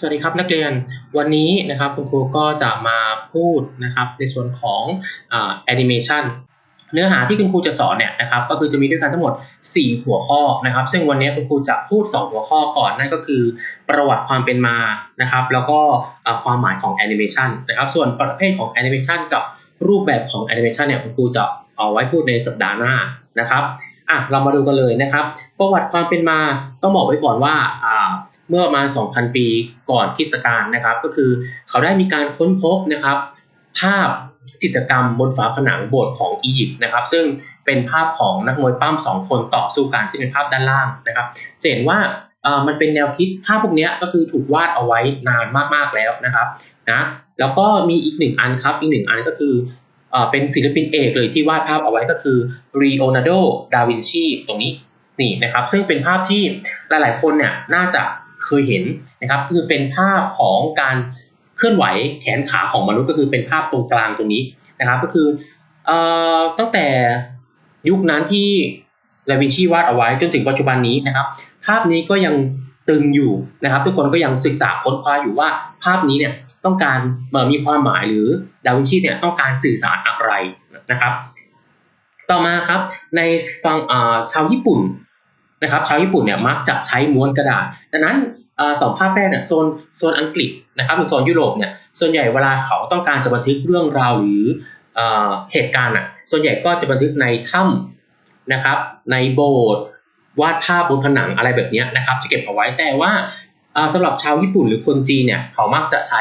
วัสดีครับนักเรียนวันนี้นะครับคุณครูก็จะมาพูดนะครับในส่วนของแอนิเมชันเนื้อหาที่คุณครูจะสอนเนี่ยนะครับก็คือจะมีด้วยกันทั้งหมด4หัวข้อนะครับซึ่งวันนี้คุณครูจะพูด2หัวข้อก่อนนั่นก็คือประวัติความเป็นมานะครับแล้วก็ความหมายของแอนิเมชันนะครับส่วนประเภทของแอนิเมชันกับรูปแบบของแอนิเมชันเนี่ยคุณครูจะเอาไว้พูดในสัปดาห์หน้านะครับเรามาดูกันเลยนะครับประวัติความเป็นมาต้องบอกไว้ก่อนว่าเมื่อประมาณ 2,000 ปีก่อนคริสตกาลนะครับก็คือเขาได้มีการค้นพบนะครับภาพจิตรกรรมบนฝาผนังโบสถ์ของอียิปต์นะครับซึ่งเป็นภาพของนักมวยปั้ม2คนต่อสู้กันซึ่งเป็นภาพด้านล่างนะครับจะเห็นว่ามันเป็นแนวคิดภาพพวกนี้ก็คือถูกวาดเอาไว้นานมากๆแล้วนะครับนะแล้วก็มีอีก1อันครับอีก1อันก็คือเป็นศิลปินเอกเลยที่วาดภาพเอาไว้ก็คือลีโอนาร์โด ดาวินชีตรงนี้นี่นะครับซึ่งเป็นภาพที่หลายๆคนเนี่ยน่าจะเคยเห็นนะครับคือเป็นภาพของการเคลื่อนไหวแขนขาของมนุษย์ก็คือเป็นภาพตรงกลางตรงนี้นะครับก็คือตั้งแต่ยุคนั้นที่ดาวินชีวาดเอาไว้จนถึงปัจจุบันนี้นะครับภาพนี้ก็ยังตึงอยู่นะครับทุกคนก็ยังศึกษาค้นคว้าอยู่ว่าภาพนี้เนี่ยต้องการมีความหมายหรือดาวินชีเนี่ยต้องการสื่อสารอะไรนะครับต่อมาครับในฝั่งชาวญี่ปุ่นนะครับชาวญี่ปุ่นเนี่ยมักจะใช้ม้วนกระดาษดังนั้นสองภาพแรกเนี่ยโซนอังกฤษนะครับหรือโซนยุโรปเนี่ยส่วนใหญ่เวลาเขาต้องการจะบันทึกเรื่องราวหรือเหตุการณ์ส่วนใหญ่ก็จะบันทึกในถ้ำนะครับในโบสถ์วาดภาพบนผนังอะไรแบบนี้นะครับจะเก็บเอาไว้แต่ว่าสำหรับชาวญี่ปุ่นหรือคนจีนเนี่ยเขามักจะใช้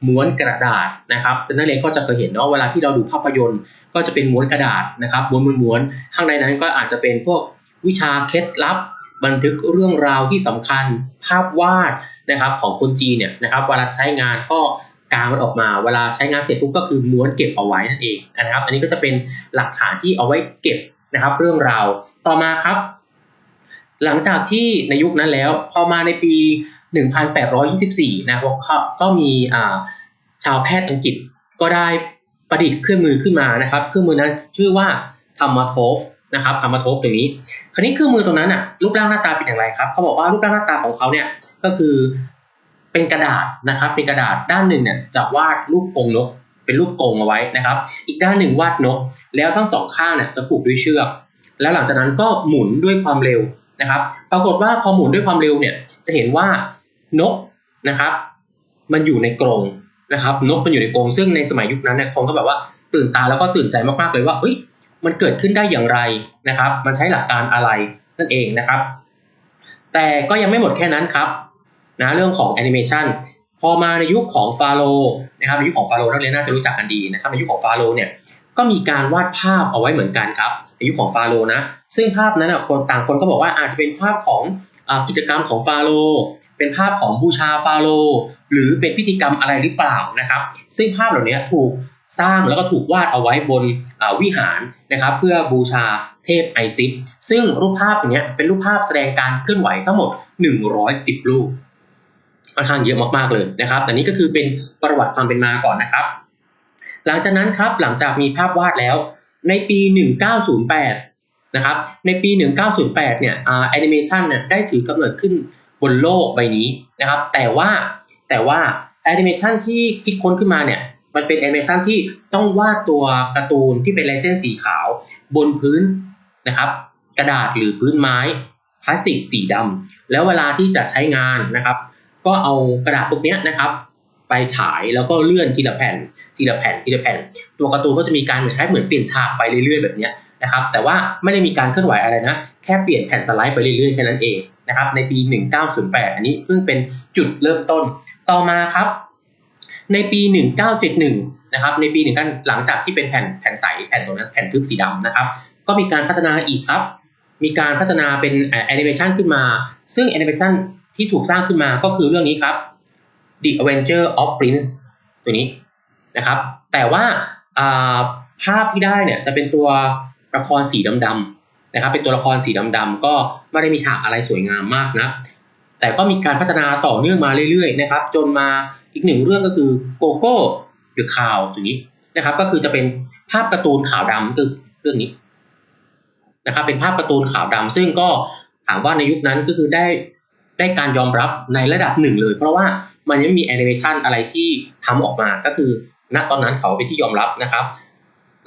ม้วนกระดาษนะครับนักเรียนก็จะเคยเห็นเนาะเวลาที่เราดูภาพยนตร์ก็จะเป็นม้วนกระดาษนะครับม้วนข้างในนั้นก็อาจจะเป็นพวกวิชาเคล็ดลับบันทึกเรื่องราวที่สำคัญภาพวาดนะครับของคนจีนเนี่ยนะครับเวลาใช้งานก็กางมันออกมาเวลาใช้งานเสร็จปุ๊บก็คือม้วนเก็บเอาไว้นั่นเองนะครับอันนี้ก็จะเป็นหลักฐานที่เอาไว้เก็บนะครับเรื่องราวต่อมาครับหลังจากที่ในยุคนั้นแล้วพอมาในปี 1824 นะครับก็มีชาวแพทย์อังกฤษก็ได้ประดิษฐ์เครื่องมือขึ้นมานะครับเครื่องมือนั้นชื่อว่าธรรมโทฟนะครับธรรมโทฟตรงนี้คราวนี้เครื่องมือตรงนั้นรูปร่างหน้าตาเป็นอย่างไรครับเขาบอกว่ารูปร่างหน้าตาของเขาเนี่ยก็คือเป็นกระดาษนะครับเป็นกระดาษด้านหนึ่งเนี่ยจะวาดรูปกรงนกเป็นรูปกรงเอาไว้นะครับอีกด้านหนึ่งวาดนกแล้วทั้งสองข้างเนี่ยจะผูกด้วยเชือกแล้วหลังจากนั้นก็หมุนด้วยความเร็วนะครับปรากฏว่าพอหมุนด้วยความเร็วเนี่ยจะเห็นว่านกนะครับมันอยู่ในกรงนะครับนกมันอยู่ในกรงซึ่งในสมัยยุคนั้นเนี่ยคนก็แบบว่าตื่นตาแล้วก็ตื่นใจมากๆเลยว่ามันเกิดขึ้นได้อย่างไรนะครับมันใช้หลักการอะไรนั่นเองนะครับแต่ก็ยังไม่หมดแค่นั้นครับนะเรื่องของแอนิเมชันพอมาในยุคของฟาโรห์นะครับในยุคของฟาโรห์นักเรียนน่าจะรู้จักกันดีนะครับในยุคของฟาโรห์เนี่ยก็มีการวาดภาพเอาไว้เหมือนกันครับในยุคของฟาโรห์นะซึ่งภาพนั้นคนก็บอกว่าอาจจะเป็นภาพของกิจกรรมของฟาโรห์เป็นภาพของบูชาฟาโรห์หรือเป็นพิธีกรรมอะไรหรือเปล่านะครับซึ่งภาพเหล่านี้ถูกสร้างแล้วก็ถูกวาดเอาไว้บนวิหารนะครับเพื่อบูชาเทพไอซิสซึ่งรูปภาพอย่างเงี้ยเป็นรูปภาพแสดงการเคลื่อนไหวทั้งหมด110รูปค่อนข้างเยอะมากๆเลยนะครับแต่นี้ก็คือเป็นประวัติความเป็นมาก่อนนะครับหลังจากนั้นครับหลังจากมีภาพวาดแล้วในปี1908นะครับในปี1908เนี่ยแอนิเมชันเนี่ยได้ถือกำเนิดขึ้นบนโลกใบนี้นะครับแต่ว่าแอนิเมชันที่คิดค้นขึ้นมาเนี่ยมันเป็นแอนิเมชันที่ต้องวาดตัวการ์ตูนที่เป็นลายเส้นสีขาวบนพื้นนะครับกระดาษหรือพื้นไม้พลาสติกสีดำแล้วเวลาที่จะใช้งานนะครับก็เอากระดาษพวกนี้นะครับไปฉายแล้วก็เลื่อนทีละแผ่นตัวการ์ตูนก็จะมีการคล้ายเหมือนเปลี่ยนฉากไปเรื่อยๆแบบนี้นะครับแต่ว่าไม่ได้มีการเคลื่อนไหวอะไรนะแค่เปลี่ยนแผ่นสไลด์ไปเรื่อยๆแค่นั้นเองนะครับในปี1908อันนี้เพิ่งเป็นจุดเริ่มต้นต่อมาครับในปี1971นะครับในปีหลังจากที่เป็นแผ่นใสแผ่นตรงนั้นแผ่นทึบสีดำนะครับก็มีการพัฒนาอีกครับมีการพัฒนาเป็นแอนิเมชันขึ้นมาซึ่งแอนิเมชันที่ถูกสร้างขึ้นมาก็คือเรื่องนี้ครับ The Adventure of Prince ตัวนี้นะครับแต่ว่าภาพที่ได้เนี่ยจะเป็นตัวละครสีดำๆนะครับเป็นตัวละครสีดำๆก็ไม่ได้มีฉากอะไรสวยงามมากนะแต่ก็มีการพัฒนาต่อเนื่องมาเรื่อยๆนะครับจนมาอีกหนึ่งเรื่องก็คือโกโก้เดอะคาวตัวนี้นะครับก็คือจะเป็นภาพการ์ตูนขาวดำคือเรื่องนี้นะครับเป็นภาพการ์ตูนขาวดำซึ่งก็ถามว่าในยุคนั้นก็คือได้ ได้การยอมรับในระดับหนึ่งเลยเพราะว่ามันยังมีแอนิเมชันอะไรที่ทำออกมาก็คือณตอนนั้นเขาเป็นที่ยอมรับนะครับ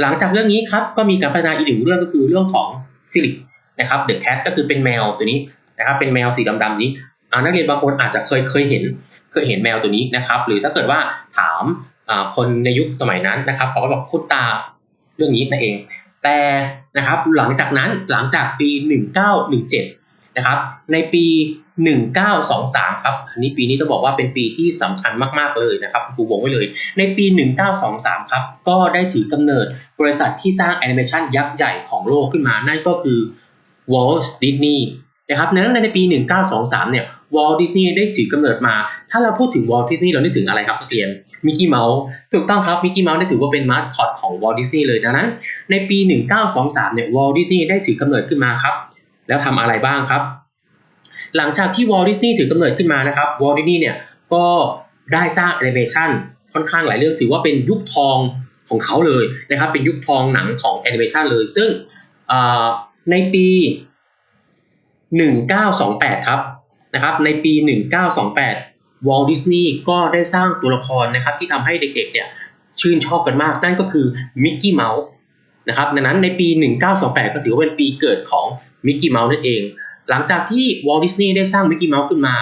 หลังจากเรื่องนี้ครับก็มีการพัฒนาอีกหนึ่งเรื่องก็คือเรื่องของฟิลิปนะครับเดอะแคทก็คือเป็นแมวตัวนี้นะครับเป็นแมวสีดำๆนี้นักเรียนบางคนอาจจะเคยเห็นแมวตัวนี้นะครับหรือถ้าเกิดว่าถามคนในยุคสมัยนั้นนะครับเขาก็บอกคุ้นตาเรื่องนี้นั่นเองแต่นะครับหลังจากปี1917นะครับในปี1923ครับอันนี้ปีนี้ต้องบอกว่าเป็นปีที่สำคัญมากๆเลยนะครับครูวงไว้เลยในปี1923ครับก็ได้ถือกำเนิดบริษัทที่สร้างแอนิเมชันยักษ์ใหญ่ของโลกขึ้นมานั่นก็คือ Walt Disney นะครับในปี1923เนี่ยวอลต์ดิสนีย์ได้ถือกำเนิดมาถ้าเราพูดถึงวอลต์ดิสนีย์เรานึกถึงอะไรครับนักเรียนมิกกี้เมาส์ถูกต้องครับมิกกี้เมาส์ได้ถือว่าเป็นมาสคอตของวอลต์ดิสนีย์เลยดังนั้นในปี1923เนี่ยวอลต์ดิสนีย์ได้ถือกำเนิดขึ้นมาครับแล้วทำอะไรบ้างครับหลังจากที่วอลต์ดิสนีย์ถือกำเนิดขึ้นมานะครับวอลต์ดิสนีย์เนี่ยก็ได้สร้างแอนิเมชันค่อนข้างหลายเรื่องถือว่าเป็นยุคทองของเขาเลยนะครับเป็นยุคทองหนังของแอนิเมชันเลยซึ่งในปี1928ครับนะครับในปี1928วอลต์ดิสนีย์ก็ได้สร้างตัวละครนะครับที่ทำให้เด็กๆเนี่ยชื่นชอบกันมากนั่นก็คือมิกกี้เมาส์นะครับดังนั้นในปี1928ก็ถือว่าเป็นปีเกิดของมิกกี้เมาส์นั่นเองหลังจากที่วอลต์ดิสนีย์ได้สร้างมิกกี้เมาส์ขึ้นมา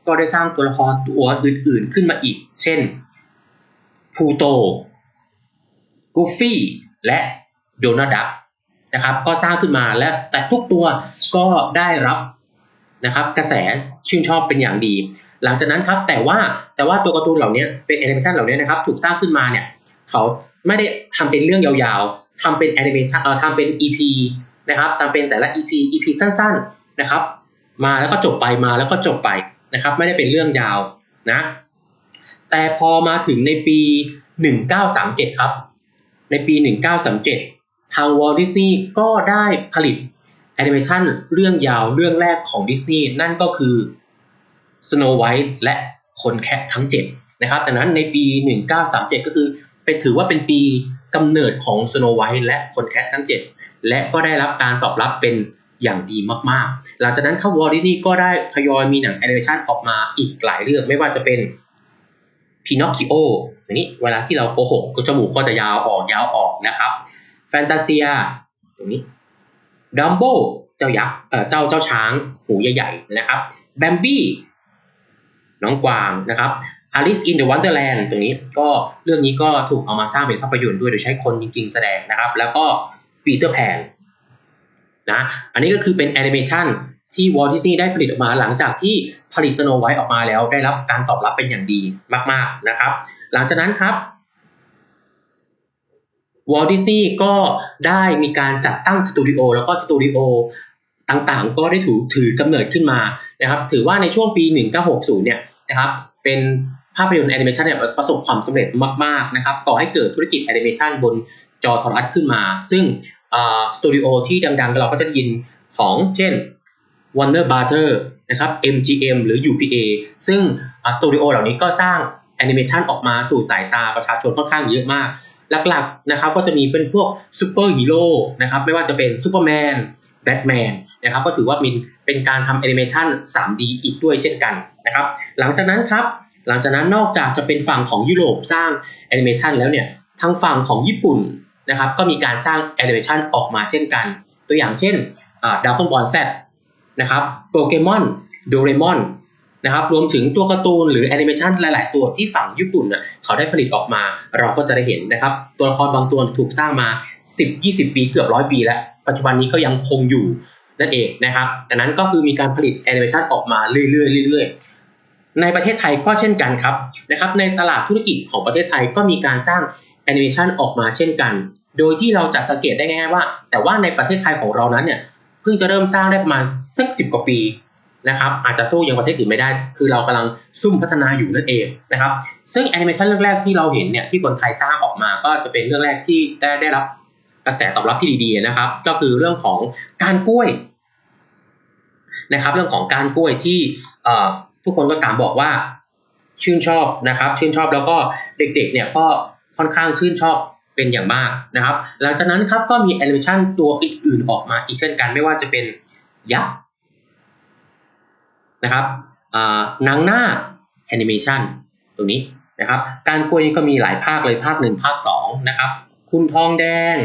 ก็ได้สร้างตัวละครตัวอื่นๆขึ้นมาอีกเช่นพลูโตกูฟี่และโดนัลด์ดักนะครับก็สร้างขึ้นมาและแต่ทุกตัวก็ได้รับนะครับกระแสชื่นชอบเป็นอย่างดีหลังจากนั้นครับแต่ว่าตัวการ์ตูนเหล่านี้เป็นแอนิเมชันเหล่านี้นะครับถูกสร้างขึ้นมาเนี่ยเขาไม่ได้ทำเป็นเรื่องยาวๆทำเป็นแอนิเมชันทำเป็น EP นะครับทำเป็นแต่ละ EP สั้นๆนะครับมาแล้วก็จบไปนะครับไม่ได้เป็นเรื่องยาวนะแต่พอมาถึงในปี1937ครับในปี1937ทาง Walt Disney ก็ได้ผลิตแอนิเมชันเรื่องยาวเรื่องแรกของดิสนีย์นั่นก็คือ Snow White และคนแคะทั้ง7นะครับดังนั้นในปี1937ก็คือถือว่าเป็นปีกำเนิดของ Snow White และคนแคะทั้ง7และก็ได้รับการตอบรับเป็นอย่างดีมากๆหลังจากนั้นWalt Disneyก็ได้ทยอยมีหนังแอนิเมชันออกมาอีกหลายเรื่องไม่ว่าจะเป็นพินอคคิโออย่างนี้เวลาที่เราโกหกก็จมูกก็จะยาวออกนะครับแฟนตาเซียตรงนี้ดัมโบเจ้ายักษ์เจ้าช้างหูใหญ่ๆนะครับแบมบี้น้องกวางนะครับ Alice in the Wonderland ตรงนี้ก็เรื่องนี้ก็ถูกเอามาสร้างเป็นภาพยนตร์ด้วยโดยใช้คนจริงๆแสดงนะครับแล้วก็ปีเตอร์แพนนะอันนี้ก็คือเป็นแอนิเมชันที่ Walt Disney ได้ผลิตออกมาหลังจากที่ผลิต Snow White ออกมาแล้วได้รับการตอบรับเป็นอย่างดีมากๆนะครับหลังจากนั้นครับWalt Disney ก็ได้มีการจัดตั้งสตูดิโอแล้วก็สตูดิโอต่างๆก็ได้ถือกำเนิดขึ้นมานะครับถือว่าในช่วงปี1960เนี่ยนะครับเป็นภาพยนตร์แอนิเมชันเนี่ยประสบความสำเร็จมากๆนะครับก่อให้เกิดธุรกิจแอนิเมชันบนจอโทรทัศน์ขึ้นมาซึ่งสตูดิโอที่ดังๆเราก็จะได้ยินของเช่น Warner Brothers นะครับ MGM หรือ UPA ซึ่งสตูดิโอเหล่านี้ก็สร้างแอนิเมชันออกมาสู่สายตาประชาชนค่อนข้างเยอะมากหลักๆนะครับก็จะมีเป็นพวกซูเปอร์ฮีโร่นะครับไม่ว่าจะเป็นซูเปอร์แมนแบทแมนนะครับก็ถือว่าเป็นการทำแอนิเมชัน 3D อีกด้วยเช่นกันนะครับหลังจากนั้นนอกจากจะเป็นฝั่งของยุโรปสร้างแอนิเมชันแล้วเนี่ยทางฝั่งของญี่ปุ่นนะครับก็มีการสร้างแอนิเมชันออกมาเช่นกันตัวอย่างเช่นDragon Ball Z นะครับโปเกมอนโดเรมอนนะครับรวมถึงตัวการ์ตูนหรือแอนิเมชันหลายๆตัวที่ฝั่งญี่ปุ่นเขาได้ผลิตออกมาเราก็จะได้เห็นนะครับตัวละครบางตัวถูกสร้างมา 10-20 ปีเกือบ100 ปีแล้วปัจจุบันนี้ก็ยังคงอยู่นั่นเองนะครับดังนั้นก็คือมีการผลิตแอนิเมชันออกมาเรื่อยๆในประเทศไทยก็เช่นกันครับนะครับในตลาดธุรกิจของประเทศไทยก็มีการสร้างแอนิเมชันออกมาเช่นกันโดยที่เราจะสังเกตได้ง่ายๆว่าแต่ว่าในประเทศไทยของเรานั้นเนี่ยเพิ่งจะเริ่มสร้างได้ประมาณสัก10 กว่าปีนะครับอาจจะสู้ยังประเทศอื่นไม่ได้คือเรากำลังซุ่มพัฒนาอยู่นั่นเองนะครับซึ่งแอนิเมชันเรื่องแรกที่เราเห็นเนี่ยที่คนไทยสร้างออกมาก็จะเป็นเรื่องแรกที่ได้รับกระแสตอบรับที่ดีๆนะครับก็คือเรื่องของการกล้วยนะครับเรื่องของการกล้วยที่ทุกคนก็ต่างบอกว่าชื่นชอบนะครับชื่นชอบแล้วก็เด็กๆเนี่ยก็ค่อนข้างชื่นชอบเป็นอย่างมากนะครับหลังจากนั้นครับก็มีแอนิเมชันตัวอื่นๆออกมาอีกเช่นกันไม่ว่าจะเป็นยักษ์นะครับ นางนาคแอนิเมชันตรงนี้นะครับการกล้วยนี่ก็มีหลายภาคเลยภาค1ภาค2นะครับคุณทองแดง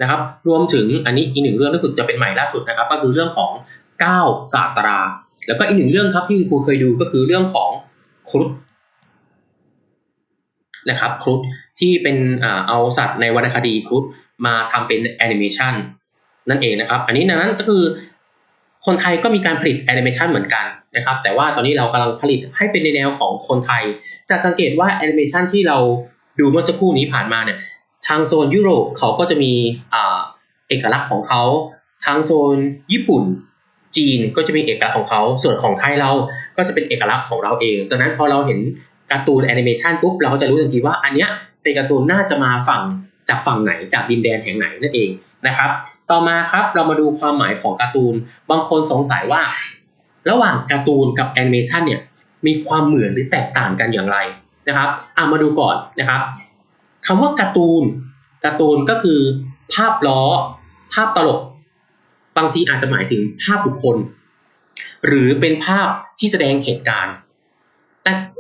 นะครับรวมถึงอันนี้อีกหนึ่งเรื่องรู้สึกจะเป็นใหม่ล่าสุดนะครับก็คือเรื่องของ9ศาสตราแล้วก็อีกหนึ่งเรื่องครับที่คุณครูเคยดูก็คือเรื่องของครุฑนะครับครุฑที่เป็นเอาสัตว์ในวรรณคดีครุฑมาทำเป็นแอนิเมชันนั่นเองนะครับอันนี้นั้นก็คือคนไทยก็มีการผลิตแอนิเมชันเหมือนกันนะครับแต่ว่าตอนนี้เรากำลังผลิตให้เป็นในแนวของคนไทยจะสังเกตว่าแอนิเมชันที่เราดูเมื่อสักครู่นี้ผ่านมาเนี่ยทางโซนยุโรปเขาก็จะมีเอกลักษณ์ของเขาทางโซนญี่ปุ่นจีนก็จะมีเอกลักษณ์ของเขาส่วนของไทยเราก็จะเป็นเอกลักษณ์ของเราเองดังนั้นพอเราเห็นการ์ตูนแอนิเมชันปุ๊บเราก็จะรู้ทันทีว่าอันเนี้ยเป็นการ์ตูนน่าจะมาจากฝั่งไหนจากดินแดนแห่งไหนนั่นเองนะครับต่อมาครับเรามาดูความหมายของการ์ตูนบางคนสงสัยว่าระหว่างการ์ตูนกับแอนิเมชันเนี่ยมีความเหมือนหรือแตกต่างกันอย่างไรนะครับมาดูก่อนนะครับคำว่าการ์ตูนก็คือภาพล้อภาพตลกบางทีอาจจะหมายถึงภาพบุคคลหรือเป็นภาพที่แสดงเหตุการณ์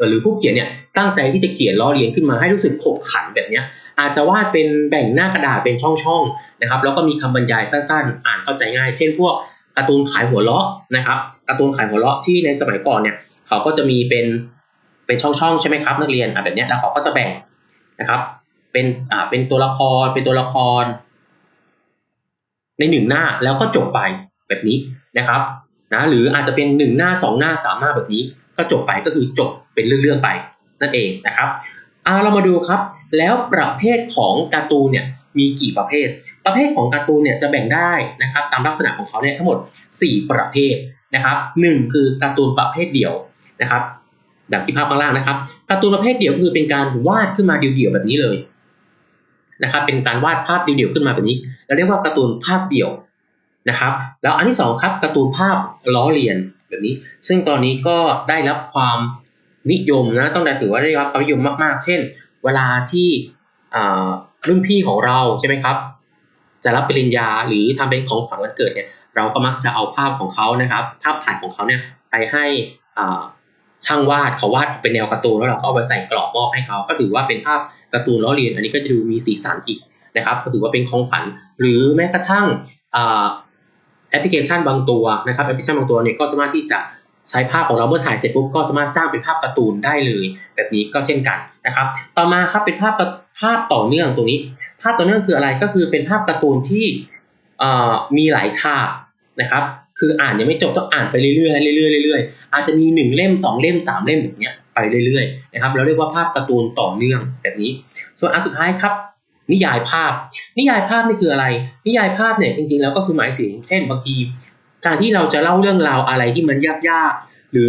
หรือผู้เขียนเนี่ยตั้งใจที่จะเขียนล้อเลียนขึ้นมาให้รู้สึกขบขันแบบนี้อาจจะวาดเป็นแบ่งหน้ากระดาษเป็นช่องๆนะครับแล้วก็มีคำบรรยายสั้นๆอ่านเข้าใจง่ายเช่นพวกการ์ตูนขายหัวเราะนะครับการ์ตูนขายหัวเราะที่ในสมัยก่อนเนี่ยเขาก็จะมีเป็นช่องๆใช่ไหมครับนักเรียนแบบนี้แล้วเขาก็จะแบ่งนะครับเป็นตัวละครใน1หน้าแล้วก็จบไปแบบนี้นะครับนะหรืออาจจะเป็น1หน้า2หน้า3หน้าแบบนี้ก็จบไปก็คือจบเป็นเรื่องๆไปนั่นเองนะครับเรามาดูครับแล้วประเภทของการ์ตูนเนี่ยมีกี่ประเภทของการ์ตูนเนี่ยจะแบ่งได้นะครับตามลักษณะของเขาเนี่ยทั้งหมด4ประเภทนะครับ1คือการ์ตูนประเภทเดี่ยวนะครับดังที่ภาพข้างล่างนะครับการ์ตูนประเภทเดี่ยวคือเป็นการวาดขึ้นมาเดี่ยวๆแบบนี้เลยนะครับเป็นการวาดภาพเดี่ยวๆขึ้นมาแบบนี้เราเรียกว่าการ์ตูนภาพเดี่ยวนะครับแล้วอันที่2ครับการ์ตูนภาพล้อเลียนแบบนี้ซึ่งตอนนี้ก็ได้รับความนิยมนะต้องถือว่าได้รับความนิยมมากๆเช่นเวลาที่รุ่นพี่ของเราใช่ไหมครับจะรับปริญญาหรือทำเป็นของขวัญวันเกิดเนี่ยเราก็มักจะเอาภาพของเขานะครับภาพถ่ายของเขาเนี่ยไปให้ช่างวาดเขาวาดเป็นแนวการ์ตูนแล้วเราก็เอาไปใส่กรอบมอบให้เขาก็ถือว่าเป็นภาพการ์ตูนล้อเลียนอันนี้ก็จะดูมีสีสันอีกนะครับก็ถือว่าเป็นของขวัญหรือแม้กระทั่งแอปพลิเคชันบางตัวนะครับแอปพลิเคชันบางตัวเนี่ยก็สามารถที่จะใช้ภาพของเราเมื่อถ่ายเสร็จปุ๊บก็สามารถสร้างเป็นภาพการ์ตูนได้เลยแบบนี้ก็เช่นกันนะครับต่อมาครับเป็นภาพต่อเนื่องตรงนี้ภาพต่อเนื่องคืออะไรก็คือเป็นภาพการ์ตูนที่มีหลายฉากนะครับคืออ่านยังไม่จบต้องอ่านไปเรื่อยๆอาจจะมี1เล่ม2เล่ม3เล่มแบบนี้ไปเรื่อยๆนะครับเราเรียกว่าภาพการ์ตูนต่อเนื่องแบบนี้ส่วนอันสุดท้ายครับนิยายภาพนี่คืออะไรนิยายภาพเนี่ยจริงๆแล้วก็คือหมายถึงเช่นบางทีการที่เราจะเล่าเรื่องราวอะไรที่มันยากๆหรือ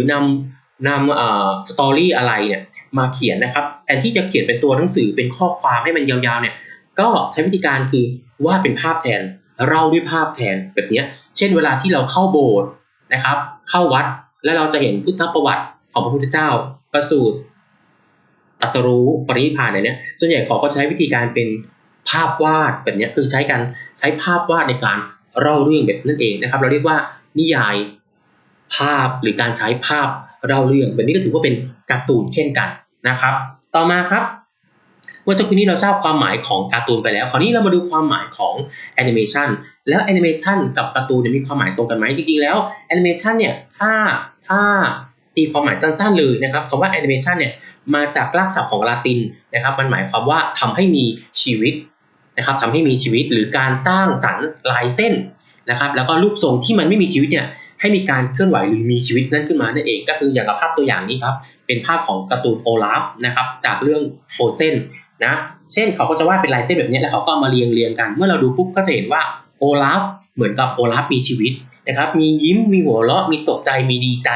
นำสตอรี่อะไรเนี่ยมาเขียนนะครับแทนที่จะเขียนเป็นตัวหนังสือเป็นข้อความให้มันยาวๆเนี่ยก็ใช้วิธีการคือวาดเป็นภาพแทนเล่าด้วยภาพแทนแบบนี้เช่นเวลาที่เราเข้าโบสถ์นะครับเข้าวัดแล้วเราจะเห็นพุทธประวัติของพระพุทธเจ้าประสูติตรัสรู้ปรินิพพานอะไรเนี่ยส่วนใหญ่เขาก็ใช้วิธีการเป็นภาพวาดแบบนี้คือใช้ภาพวาดในการเล่าเรื่องแบบนั่นเองนะครับเราเรียกว่านิยายภาพหรือการใช้ภาพเล่าเรื่องแบบนี้ก็ถือว่าเป็นการ์ตูนเช่นกันนะครับต่อมาครับเมื่อสักครู่นี้เราทราบความหมายของการ์ตูนไปแล้วคราวนี้เรามาดูความหมายของแอนิเมชันแล้วแอนิเมชันกับการ์ตูนมีความหมายตรงกันไหมจริงๆแล้วแอนิเมชันเนี่ยถ้าตีความหมายสั้นๆเลยนะครับคำว่าแอนิเมชันเนี่ยมาจากรากศัพท์ของลาตินนะครับมันหมายความว่าทำให้มีชีวิตนะครับทำให้มีชีวิตหรือการสร้างสรรค์ลายเส้นนะครับแล้วก็รูปทรงที่มันไม่มีชีวิตเนี่ยให้มีการเคลื่อนไหวหรือมีชีวิตนั่นขึ้นมานั่นเองก็คืออย่างกับภาพตัวอย่างนี้ครับเป็นภาพของการ์ตูนโอลาฟนะครับจากเรื่องโฟเซนนะเช่นเขาก็จะวาดเป็นลายเส้นแบบนี้แล้วเขาก็มาเรียงกันเมื่อเราดูปุ๊บก็จะเห็นว่าโอลาฟเหมือนกับโอลาฟมีชีวิตนะครับมียิ้มมีหัวเราะมีตกใจมีดีใจ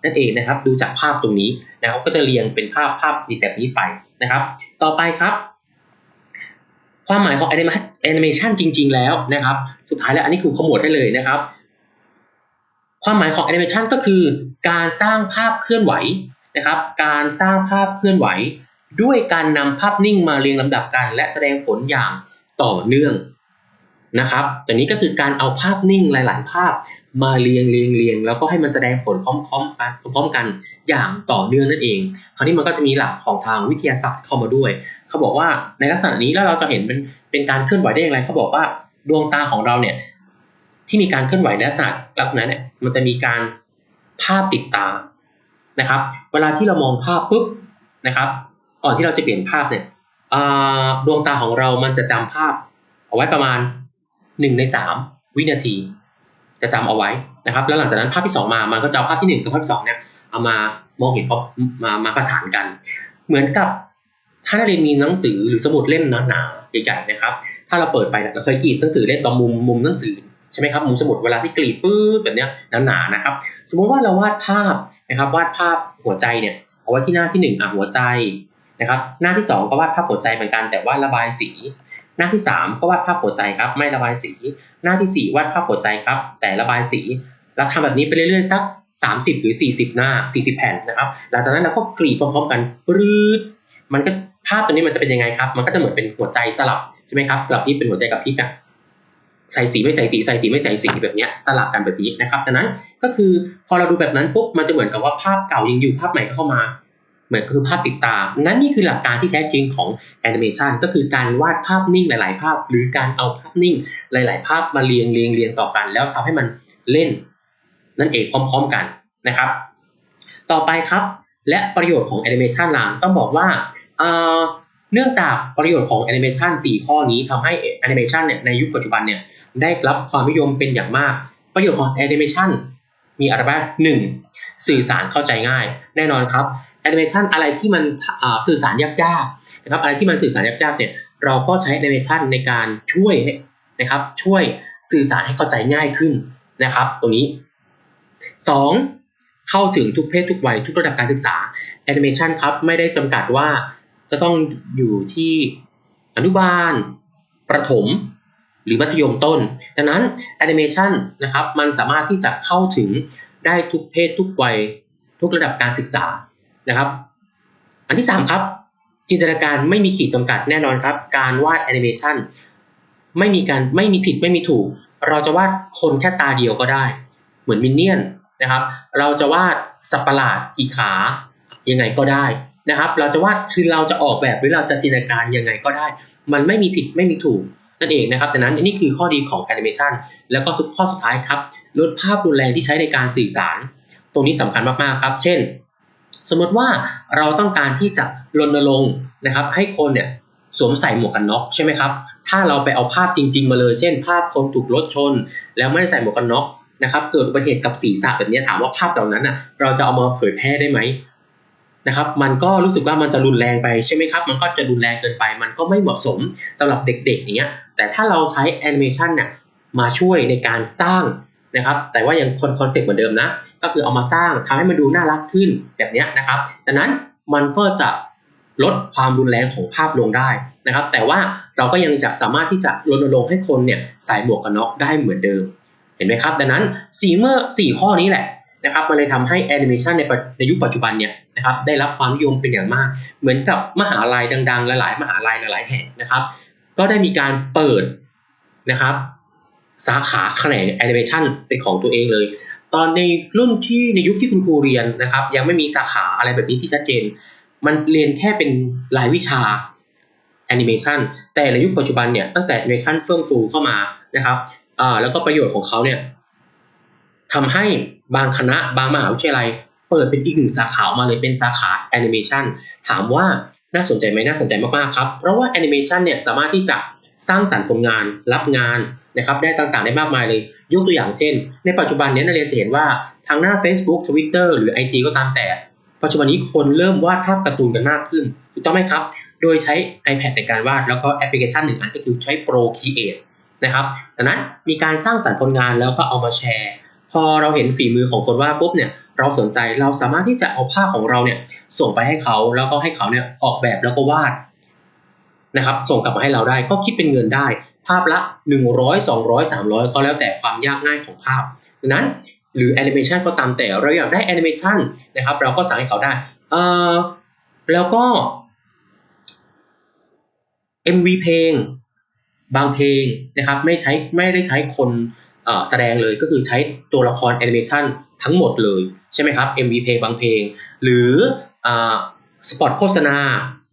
นั่นเองนะครับดูจากภาพตรงนี้นะครับก็จะเรียงเป็นภาพแบบนี้ไปนะครับต่อไปครับความหมายของแอนิเมชันจริงๆแล้วนะครับสุดท้ายแล้วอันนี้คือขมวดได้เลยนะครับความหมายของแอนิเมชันก็คือการสร้างภาพเคลื่อนไหวนะครับการสร้างภาพเคลื่อนไหวด้วยการนำภาพนิ่งมาเรียงลำดับกันและแสดงผลอย่างต่อเนื่อง นะครับตัวนี้ก็คือการเอาภาพนิ่งหลายๆภาพมาเรียงแล้วก็ให้มันแสดงผลพร้อมกันอย่างต่อเนื่องนั่นเองคราวนี้มันก็จะมีหลักของทางวิทยาศาสตร์เข้ามาด้วยเขาบอกว่าในลักษณะนี้แล้วเราจะเห็นเป็นการเคลื่อนไหวได้อย่างไรเขาบอกว่าดวงตาของเราเนี่ยที่มีการเคลื่อนไหวในลักษณะเนี่ยมันจะมีการภาพติดตานะครับเวลาที่เรามองภาพปุ๊บนะครับก่อนที่เราจะเปลี่ยนภาพเนี่ยดวงตาของเรามันจะจำภาพเอาไว้ประมาณ1 ใน 3 วินาทีจะจำเอาไว้นะครับแล้วหลังจากนั้นภาพที่2มันก็จะเอาภาพที่1กับภาพที่2เนี่ยเอามามองเห็นมาประสานกันเหมือนกับถ้านักเรียนมีหนังสือหรือสมุดเล่มหนาๆใหญ่ๆนะครับถ้าเราเปิดไปเราเคยกรีดหนังสือเล่มตรงมุมหนังสือใช่ไหมครับมุมสมุดเวลาที่กรีดปื๊ดแบบนี้หนาๆนะครับสมมติว่าเราวาดภาพนะครับวาดภาพหัวใจเนี่ยเอาไว้ที่หน้าที่1หัวใจนะครับหน้าที่2ก็วาดภาพหัวใจเหมือนกันแต่ว่าระบายสีหน้าที่3ก็วาดภาพหัวใจครับไม่ระบายสีหน้าที่4วาดภาพหัวใจครับแต่ระบายสีเราทำแบบนี้ไปเรื่อยๆสัก30หรือ40หน้า40แผ่นนะครับหลังจากนั้นเราก็กรีดพร้อมๆกันปรื๊ดมันก็ภาพตัวนี้มันจะเป็นยังไงครับมันก็จะเหมือนเป็นหัวใจสลับใช่ไหมครับกระพริบเป็นหัวใจกระพริบใส่สีไม่ใส่สีใส่สีไม่ใส่สีแบบนี้สลับกันแบบนี้นะครับดังนั้นก็คือพอเราดูแบบนั้นปุ๊บมันจะเหมือนกับว่าภาพเก่ายังอยู่ภาพใหม่เข้ามาเหมือนคือภาพติดตานั้นนี่คือหลักการที่แท้จริงของแอนิเมชันก็คือการวาดภาพนิ่งหลายๆภาพหรือการเอาภาพนิ่งหลายๆภาพมาเรียงต่อกันแล้วทำให้มันเล่นนั่นเองพร้อมๆกันนะครับต่อไปครับและประโยชน์ของแอนิเมชันล่ะต้องบอกว่าเนื่องจากประโยชน์ของแอนิเมชัน4ข้อนี้ทำให้แอนิเมชันเนี่ยในยุคปัจจุบันเนี่ยได้รับความนิยมเป็นอย่างมากประโยชน์ของแอนิเมชันมีอะไรบ้าง1สื่อสารเข้าใจง่ายแน่นอนครับแอนิเมชันอะไรที่มันสื่อสารยากๆนะครับอะไรที่มันสื่อสารยากๆเนี่ยเราก็ใช้แอนิเมชันในการช่วยนะครับช่วยสื่อสารให้เข้าใจง่ายขึ้นนะครับตรงนี้2เข้าถึงทุกเพศทุกวัยทุกระดับการศึกษาแอนิเมชันครับไม่ได้จำกัดว่าจะต้องอยู่ที่อนุบาลประถมหรือมัธยมต้นดังนั้นแอนิเมชันนะครับมันสามารถที่จะเข้าถึงได้ทุกเพศทุกวัยทุกระดับการศึกษานะครับอันที่3ครับจินตนาการไม่มีขีดจำกัดแน่นอนครับการวาดแอนิเมชันไม่มีผิดไม่มีถูกเราจะวาดคนแค่ตาเดียวก็ได้เหมือนมินเนี่ยนนะครับเราจะวาดสัตว์ประหลาดกี่ขายังไงก็ได้นะครับเราจะวาดคือเราจะออกแบบหรือเราจะจินตนาการยังไงก็ได้มันไม่มีผิดไม่มีถูกนั่นเองนะครับดังนั้นนี่คือข้อดีของแอนิเมชันแล้วก็ข้อสุดท้ายครับลดภาพรุนแรงที่ใช้ในการสื่อสารตรงนี้สำคัญมากๆครับเช่นสมมติว่าเราต้องการที่จะรณรงค์นะครับให้คนเนี่ยสวมใส่หมวกกันน็อกใช่ไหมครับถ้าเราไปเอาภาพจริงๆมาเลยเช่นภาพคนถูกรถชนแล้วไม่ได้ใส่หมวกกันน็อกนะครับเกิดอุบัติเหตุกับศีรษะแบบนี้ถามว่าภาพเหล่านั้นเราจะเอามาเผยแพร่ได้ไหมนะครับมันก็รู้สึกว่ามันจะรุนแรงไปใช่ไหมครับมันก็จะรุนแรงเกินไปมันก็ไม่เหมาะสมสำหรับเด็กๆอย่างเงี้ยแต่ถ้าเราใช้แอนิเมชันเนี่ยมาช่วยในการสร้างนะครับแต่ว่ายังคอนเซ็ปต์เหมือนเดิมนะก็คือเอามาสร้างทำให้มันดูน่ารักขึ้นแบบนี้นะครับดังนั้นมันก็จะลดความรุนแรงของภาพลงได้นะครับแต่ว่าเราก็ยังจะสามารถที่จะรณรงค์ให้คนเนี่ยใส่หมวกกันน็อกได้เหมือนเดิมเห็นไหมครับดังนั้น4ข้อนี้แหละนะครับมันเลยทำให้แอนิเมชันในยุคปัจจุบันเนี่ยนะครับได้รับความนิยมเป็นอย่างมากเหมือนกับมหาลัยดังๆหลายๆมหาลัยหลายๆแห่งนะครับก็ได้มีการเปิดนะครับสาขาแขนงแอนิเมชันเป็นของตัวเองเลยตอนในรุ่นที่ในยุคที่คุณครูเรียนนะครับยังไม่มีสาขาอะไรแบบนี้ที่ชัดเจนมันเรียนแค่เป็นรายวิชาแอนิเมชันแต่ในยุคปัจจุบันเนี่ยตั้งแต่แอนิเมชันเฟื่องฟูเข้ามานะครับแล้วก็ประโยชน์ของเขาเนี่ยทำให้บางคณะบางมหาวิทยาลัยเปิดเป็นอีกหนึ่งสาขามาเลยเป็นสาขาแอนิเมชันถามว่าน่าสนใจไหมน่าสนใจมากๆครับเพราะว่าแอนิเมชันเนี่ยสามารถที่จะสร้างสรรค์ผลงานรับงานนะครับได้ต่างๆได้มากมายเลยยกตัวอย่างเช่นในปัจจุบันนี้นักเรียนจะเห็นว่าทางหน้า Facebook Twitter หรือ IG ก็ตามแต่ปัจจุบันนี้คนเริ่มวาดภาพการ์ตูนกันมากขึ้นถูกต้องไหมครับโดยใช้ iPad ในการวาดแล้วก็แอปพลิเคชันหนึ่งอันก็คือใช้ Procreate นะครับดังนั้นมีการสร้างสรรค์ผลงานแล้วก็เอามาแชร์พอเราเห็นฝีมือของคนวาดปุ๊บเนี่ยเราสนใจเราสามารถที่จะเอาภาพของเราเนี่ยส่งไปให้เขาแล้วก็ให้เขาเนี่ยออกแบบแล้วก็วาดนะครับส่งกลับมาให้เราได้ก็คิดเป็นเงินได้ภาพละ100 200 300ก็แล้วแต่ความยากง่ายของภาพดังนั้นหรือแอนิเมชันก็ตามแต่เราอยากได้แอนิเมชันนะครับเราก็สั่งให้เขาได้แล้วก็ MV เพลง บางเพลงนะครับไม่ได้ใช้คนแสดงเลยก็คือใช้ตัวละครแอนิเมชันทั้งหมดเลยใช่ไหมครับ MV เพลงบางเพลงหรือสปอตโฆษณา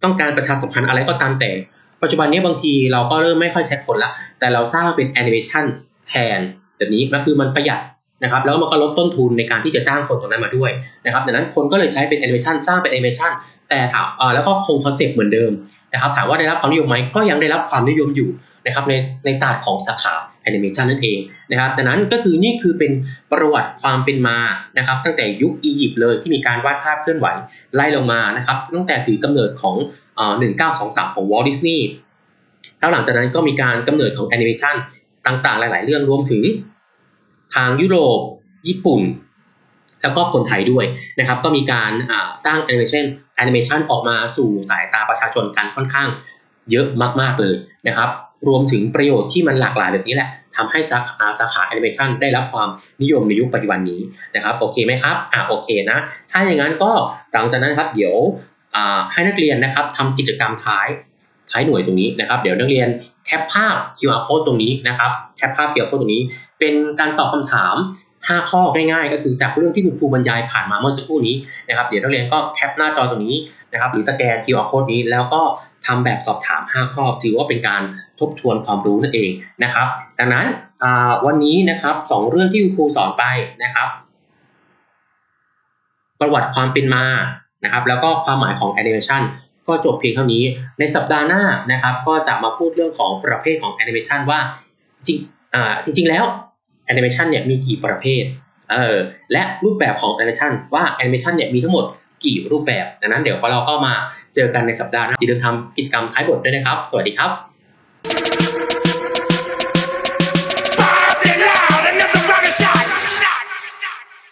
ต้องการประชาสัมพันธ์อะไรก็ตามแต่ปัจจุบันนี้บางทีเราก็เริ่มไม่ค่อยใช้คนละแต่เราสร้างเป็นแอนิเมชันแทนแบบนี้มันคือมันประหยัดนะครับแล้วมันก็ลดต้นทุนในการที่จะจ้างคนตรงนั้นมาด้วยนะครับดังนั้นคนก็เลยใช้เป็นแอนิเมชันสร้างเป็นแอนิเมชันแต่ถามแล้วก็คงคอนเซ็ปต์เหมือนเดิมนะครับถามว่าได้รับความนิยมไหมก็ยังได้รับความนิยมอยู่นะครับในศาสตร์ของสาขาแอนิเมชันนั่นเองนะครับดังนั้นก็คือนี่คือเป็นประวัติความเป็นมานะครับตั้งแต่ยุคอียิปต์เลยที่มีการวาดภาพเคลื่อนไหวไล่ลงมานะครับตั้งแต่ถือกำเนิดของ1923ของวอลต์ดิสนีย์แล้วหลังจากนั้นก็มีการกำเนิดของแอนิเมชันต่างๆหลายๆเรื่องรวมถึงทางยุโรปญี่ปุ่นแล้วก็คนไทยด้วยนะครับก็มีการสร้างแอนิเมชันออกมาสู่สายตาประชาชนกันค่อนข้างเยอะมากๆเลยนะครับรวมถึงประโยชน์ที่มันหลากหลายแบบนี้แหละทำให้สาขาแอนิเมชันได้รับความนิยมในยุคปัจจุบันนี้นะครับโอเคไหมครับโอเคนะถ้าอย่างนั้นก็หลังจากนั้นครับเดี๋ยวให้นักเรียนนะครับทำกิจกรรมท้ายหน่วยตรงนี้นะครับเดี๋ยวนักเรียนแคปภาพ QR code ตรงนี้นะครับแคปภาพ QR code ตรงนี้เป็นการตอบคำถาม5ข้อง่ายๆก็คือจากเรื่องที่คุณครูบรรยายผ่านมาเมื่อสักครู่นี้นะครับเดี๋ยวนักเรียนก็แคปหน้าจอตรงนี้นะครับหรือสแกน QR code นี้แล้วก็ทำแบบสอบถาม5ข้อถือว่าเป็นการทบทวนความรู้นั่นเองนะครับดังนั้นวันนี้นะครับ2เรื่องที่คุณครูสอนไปนะครับประวัติความเป็นมานะครับแล้วก็ความหมายของแอนิเมชันก็จบเพียงเท่านี้ในสัปดาห์หน้านะครับก็จะมาพูดเรื่องของประเภทของแอนิเมชันว่าจริงแล้วแอนิเมชันเนี่ยมีกี่ประเภทและรูปแบบของแอนิเมชันว่าแอนิเมชันเนี่ยมีทั้งหมดกี่รูปแบบดังนั้นเดี๋ยวเราก็มาเจอกันในสัปดาห์หน้าอย่าลืมทำกิจกรรมท้ายบทด้วยนะครับสวัสดีครับ